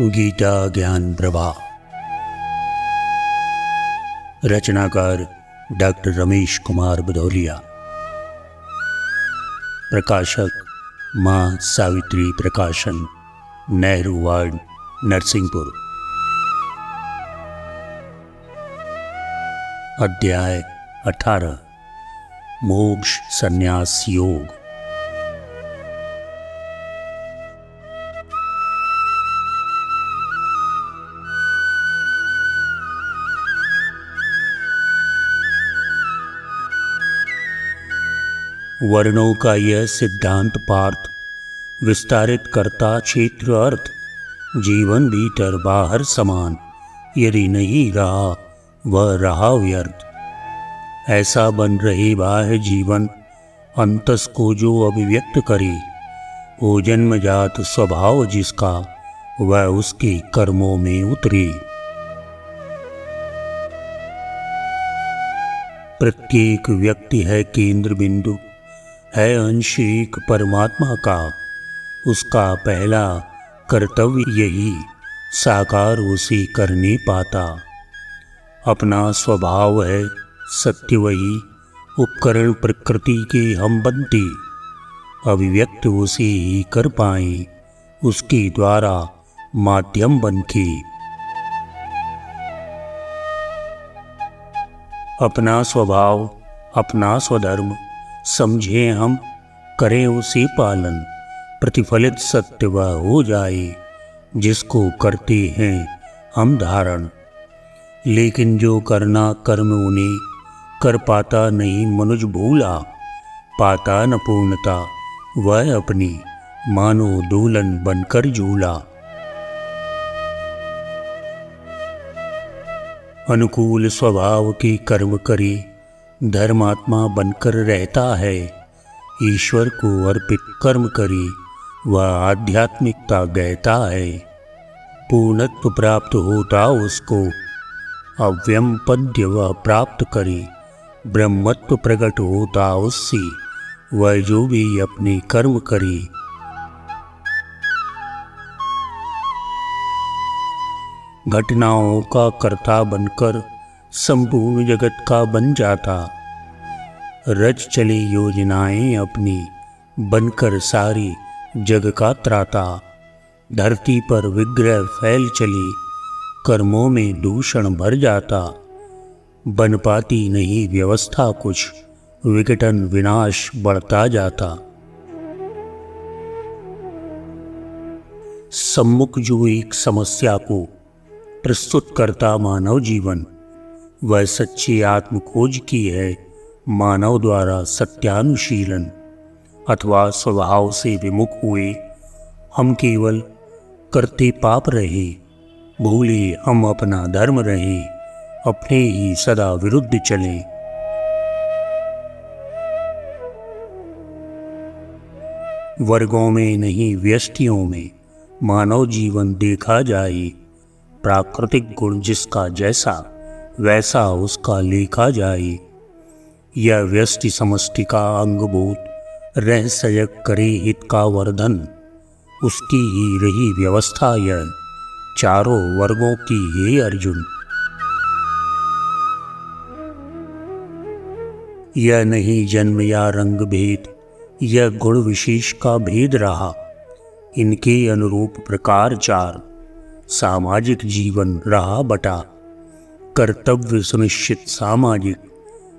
गीता ज्ञान प्रवाह। रचनाकार डॉक्टर रमेश कुमार भदौलिया। प्रकाशक माँ सावित्री प्रकाशन, नेहरू वार्ड, नरसिंहपुर। अध्याय 18 मोक्ष संन्यास योग। वर्णों का यह सिद्धांत पार्थ विस्तारित करता क्षेत्र अर्थ जीवन भीतर बाहर समान यदि नहीं रहा वह रहा व्यर्थ। ऐसा बन रहे बाह्य जीवन अंतस को जो अभिव्यक्त करे, वो जन्मजात स्वभाव जिसका वह उसके कर्मों में उतरे। प्रत्येक व्यक्ति है केंद्र बिंदु, है अंश एक परमात्मा का। उसका पहला कर्तव्य यही साकार उसे करने पाता। अपना स्वभाव है सत्य वही, उपकरण प्रकृति के हम बनते। अभिव्यक्त उसे ही कर पाए, उसके द्वारा माध्यम बनके। अपना स्वभाव अपना स्वधर्म समझे हम, करें उसे पालन। प्रतिफलित सत्य वह हो जाए जिसको करते हैं हम धारण। लेकिन जो करना कर्म उन्हें कर पाता नहीं मनुज भूला, पाता न पूर्णता वह अपनी मानो दुल्हन बनकर झूला। अनुकूल स्वभाव के कर्म करे, धर्मात्मा बनकर रहता है। ईश्वर को अर्पित कर्म करे, वह आध्यात्मिकता गहता है। पूर्णत्व प्राप्त होता उसको, अव्यम पद्य वह प्राप्त करे। ब्रह्मत्व प्रकट होता उससे, वह जो भी अपने कर्म करे। घटनाओं का कर्ता बनकर संपूर्ण जगत का बन जाता। रच चले योजनाएं अपनी, बनकर सारी जग का त्राता। धरती पर विग्रह फैल चले, कर्मों में दूषण भर जाता। बन पाती नहीं व्यवस्था कुछ, विघटन विनाश बढ़ता जाता। सम्मुख जो एक समस्या को प्रस्तुत करता मानव जीवन, वह सच्ची आत्मखोज की है। मानव द्वारा सत्यानुशीलन अथवा स्वभाव से विमुख हुए हम केवल करते पाप रहे। भूले हम अपना धर्म रहे, अपने ही सदा विरुद्ध चले। वर्गों में नहीं व्यष्टियों में मानव जीवन देखा जाए। प्राकृतिक गुण जिसका जैसा वैसा उसका लेखा जाए। यह व्यष्टि समष्टि का अंगभूत रहस्यक करे हित का वर्धन। उसकी ही रही व्यवस्था यह चारों वर्गों की हे अर्जुन। यह नहीं जन्म या रंग भेद, यह गुण विशेष का भेद रहा। इनके अनुरूप प्रकार चार, सामाजिक जीवन रहा बटा। कर्तव्य सुनिश्चित सामाजिक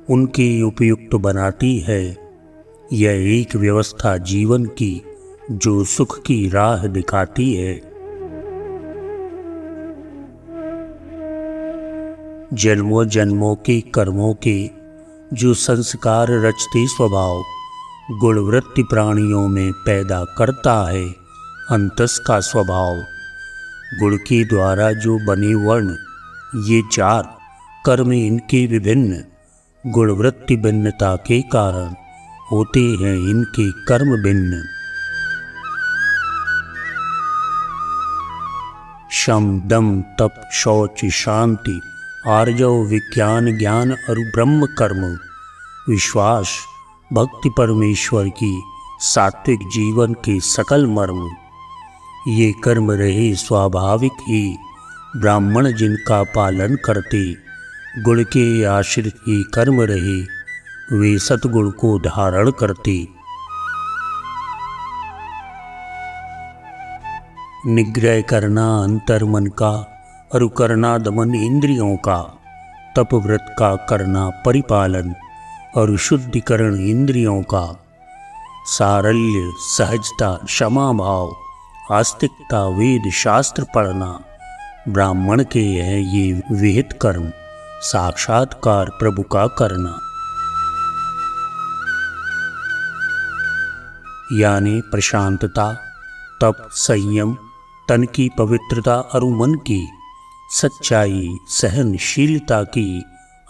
उनके उपयुक्त बनाती है। यह एक व्यवस्था जीवन की जो सुख की राह दिखाती है। जन्मों जन्मों के कर्मों के जो संस्कार रचते स्वभाव, गुणवृत्ति प्राणियों में पैदा करता है अंतस का स्वभाव। गुण के द्वारा जो बने वर्ण ये चार, कर्म इनके विभिन्न। गुणवृत्ति भिन्नता के कारण होते हैं इनके कर्म भिन्न। शम दम तप शौच शांति आर्जव विज्ञान ज्ञान और ब्रह्म कर्म। विश्वास भक्ति परमेश्वर की सात्विक जीवन के सकल मर्म। ये कर्म रहे स्वाभाविक ही, ब्राह्मण जिनका पालन करते, गुण के आश्रित ही कर्म रहे, वे सतगुण को धारण करते। निग्रह करना अंतर मन का, और करना दमन इंद्रियों का, तप व्रत का करना परिपालन, और शुद्धिकरण इंद्रियों का, सारल्य सहजता क्षमा भाव आस्तिकता वेद शास्त्र पढ़ना ब्राह्मण के हैं ये विहित कर्म, साक्षात्कार प्रभु का करना। यानी प्रशांतता, तप, संयम, तन की पवित्रता और मन की सच्चाई, सहनशीलता की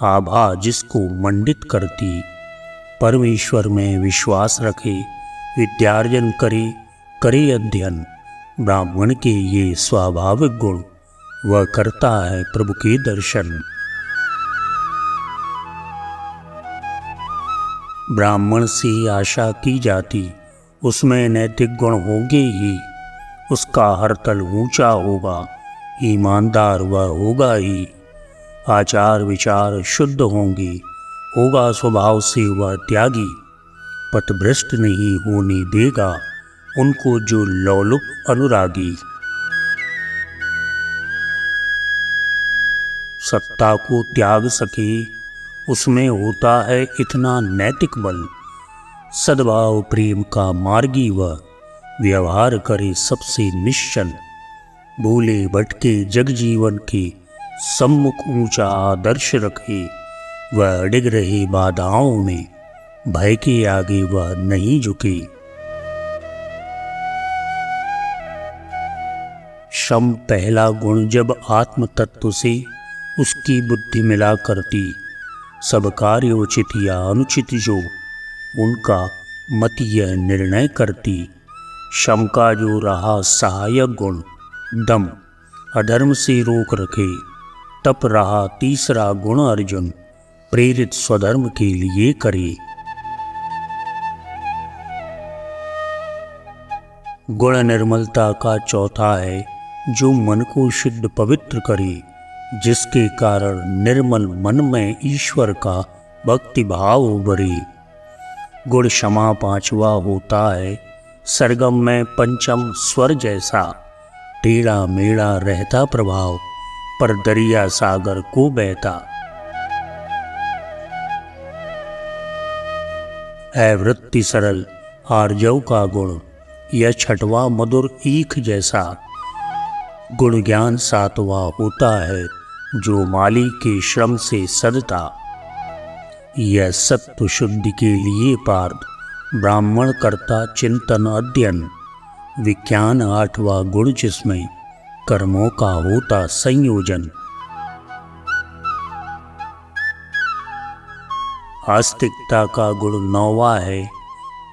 आभा जिसको मंडित करती, परमेश्वर में विश्वास रखे, विद्यार्जन करे अध्ययन, ब्राह्मण के ये स्वाभाविक गुण, वह करता है प्रभु के दर्शन। ब्राह्मण से आशा की जाती, उसमें नैतिक गुण होंगे ही, उसका हर तल ऊंचा होगा, ईमानदार वह होगा ही, आचार विचार शुद्ध होंगे, होगा स्वभाव से वह त्यागी, पथभ्रष्ट नहीं होने देगा उनको जो लोलुप अनुरागी। सत्ता को त्याग सके उसमें होता है इतना नैतिक बल, सद्भाव प्रेम का मार्गी वह, व्यवहार करे सबसे निश्चल, भूले भटके जग जीवन के सम्मुख ऊंचा आदर्श रखे, वह अडिग रहे बाधाओं में, भय के आगे वह नहीं झुके। शम पहला गुण जब आत्म तत्व से उसकी बुद्धि मिला करती, सब कार्य उचित या अनुचित जो उनका मत यह निर्णय करती। शम का जो रहा सहायक गुण, दम अधर्म से रोक रखे, तप रहा तीसरा गुण अर्जुन, प्रेरित स्वधर्म के लिए करे। गुण निर्मलता का चौथा है जो मन को शुद्ध पवित्र करे, जिसके कारण निर्मल मन में ईश्वर का भक्ति भाव उभरे। गुण क्षमा पांचवा होता है, सरगम में पंचम स्वर जैसा, टेढ़ा मेढ़ा रहता प्रभाव, पर दरिया सागर को बहता। है वृत्ति सरल आर्जव का गुण, यह छठवां मधुर ईख जैसा। गुण ज्ञान सातवां होता है जो माली के श्रम से सदता। यह सत्व शुद्धि के लिए पार्थ ब्राह्मण करता चिंतन अध्ययन। विज्ञान आठवां गुण जिसमें कर्मों का होता संयोजन। आस्तिकता का गुण नौवां है,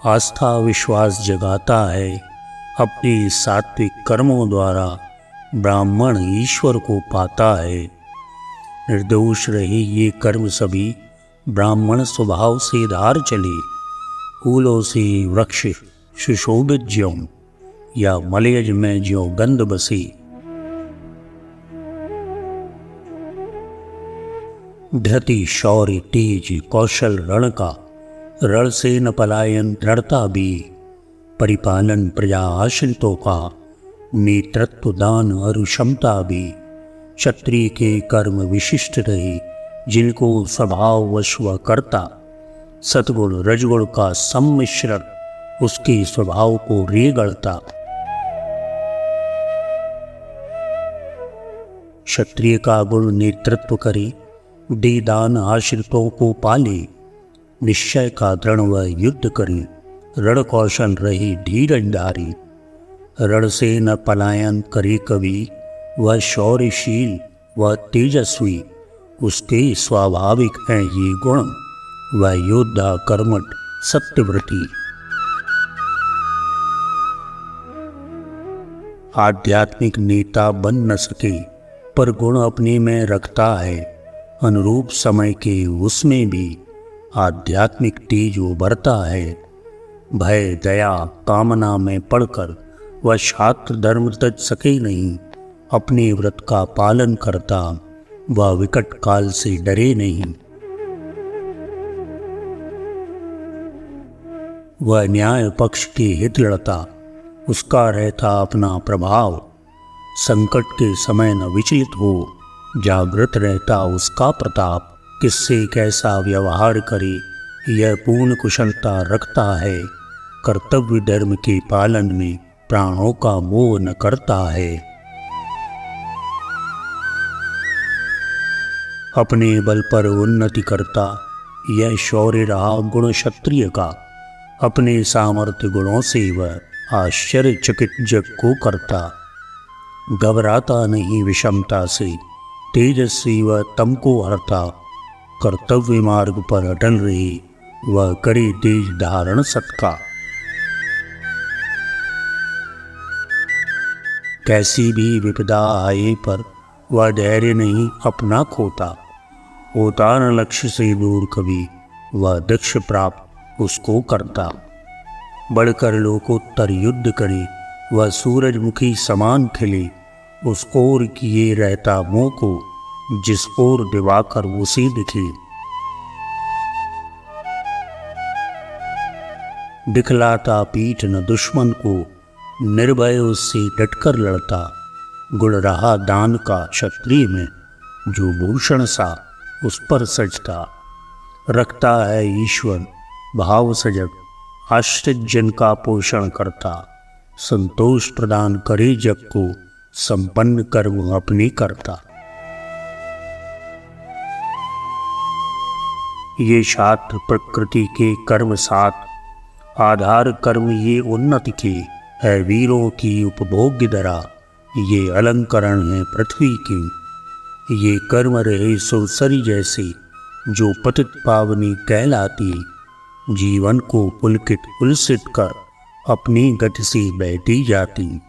आस्था विश्वास जगाता है। अपने सात्विक कर्मों द्वारा ब्राह्मण ईश्वर को पाता है। निर्दोष रहे ये कर्म सभी, ब्राह्मण स्वभाव से धार चले। फूलों से वृक्ष सुशोभित ज्यों, या मलयज में ज्यों गंध बसे। धृति शौर्य तेज कौशल रण का, रण से न पलायन दृढ़ता भी। परिपालन प्रजा आश्रितों का, नेतृत्व दान और क्षमता भी। क्षत्रिय के कर्म विशिष्ट रहे, जिनको स्वभाव वश वह करता। सतगुण रजगुण का सम्मिश्रण उसके स्वभाव को रेगड़ता। क्षत्रिय का गुण नेतृत्व करे, दे दान आश्रितों को पाले। निश्चय का दृढ़ वह युद्ध करे, रण कौशल रहे धीरजधारी। रण से न पलायन करे कभी, वह शौर्यशील वह तेजस्वी। उसके स्वाभाविक हैं ये गुण, वह योद्धा कर्मठ सत्यव्रती। आध्यात्मिक नेता बन न सके, पर गुण अपने में रखता है। अनुरूप समय के उसमें भी आध्यात्मिक तेज उभरता है। भय दया कामना में पड़कर वह शास्त्र धर्म तज सके नहीं, अपने व्रत का पालन करता, वह विकट काल से डरे नहीं। वह न्याय पक्ष के हित लड़ता, उसका रहता अपना प्रभाव, संकट के समय न विचलित हो, जागृत रहता उसका प्रताप। किससे कैसा व्यवहार करे, यह पूर्ण कुशलता रखता है, कर्तव्य धर्म के पालन में प्राणों का मोह न करता है। अपने बल पर उन्नति करता, यह शौर्य रहा गुण क्षत्रिय का, अपने सामर्थ्य गुणों से वह आश्चर्यचकित जग को करता। घबराता नहीं विषमता से, तेजस्वी वह तम को हरता, कर्तव्य मार्ग पर अटल रहे, वह करे तेज धारण सत्का। कैसी भी विपदा आए पर वह धैर्य नहीं अपना खोता, होता न लक्ष्य से दूर कभी, वह दक्ष प्राप्त उसको करता। बढ़कर लोकोत्तर युद्ध करे, वह सूरजमुखी समान खिले, उसको ओर किए रहता मोह को, जिस ओर दिवाकर उसी दिखे। दिखलाता पीठ न दुश्मन को, निर्भय उससे डटकर लड़ता, गुण रहा दान का क्षत्रिय में, जो भूषण सा उस पर सजता। रखता है ईश्वर भाव सजग, आश्रित जन का पोषण करता, संतोष प्रदान करे जग को, संपन्न कर्म अपने करता। ये शास्त्र प्रकृति के कर्म सात, आधार कर्म ये उन्नति के, है वीरों की उपभोग्य दरा, ये अलंकरण है पृथ्वी की। ये कर्म रहे सुरसरी जैसे, जो पतित पावनी कहलाती, जीवन को पुलकित उलसित कर अपनी गति से बहती जाती।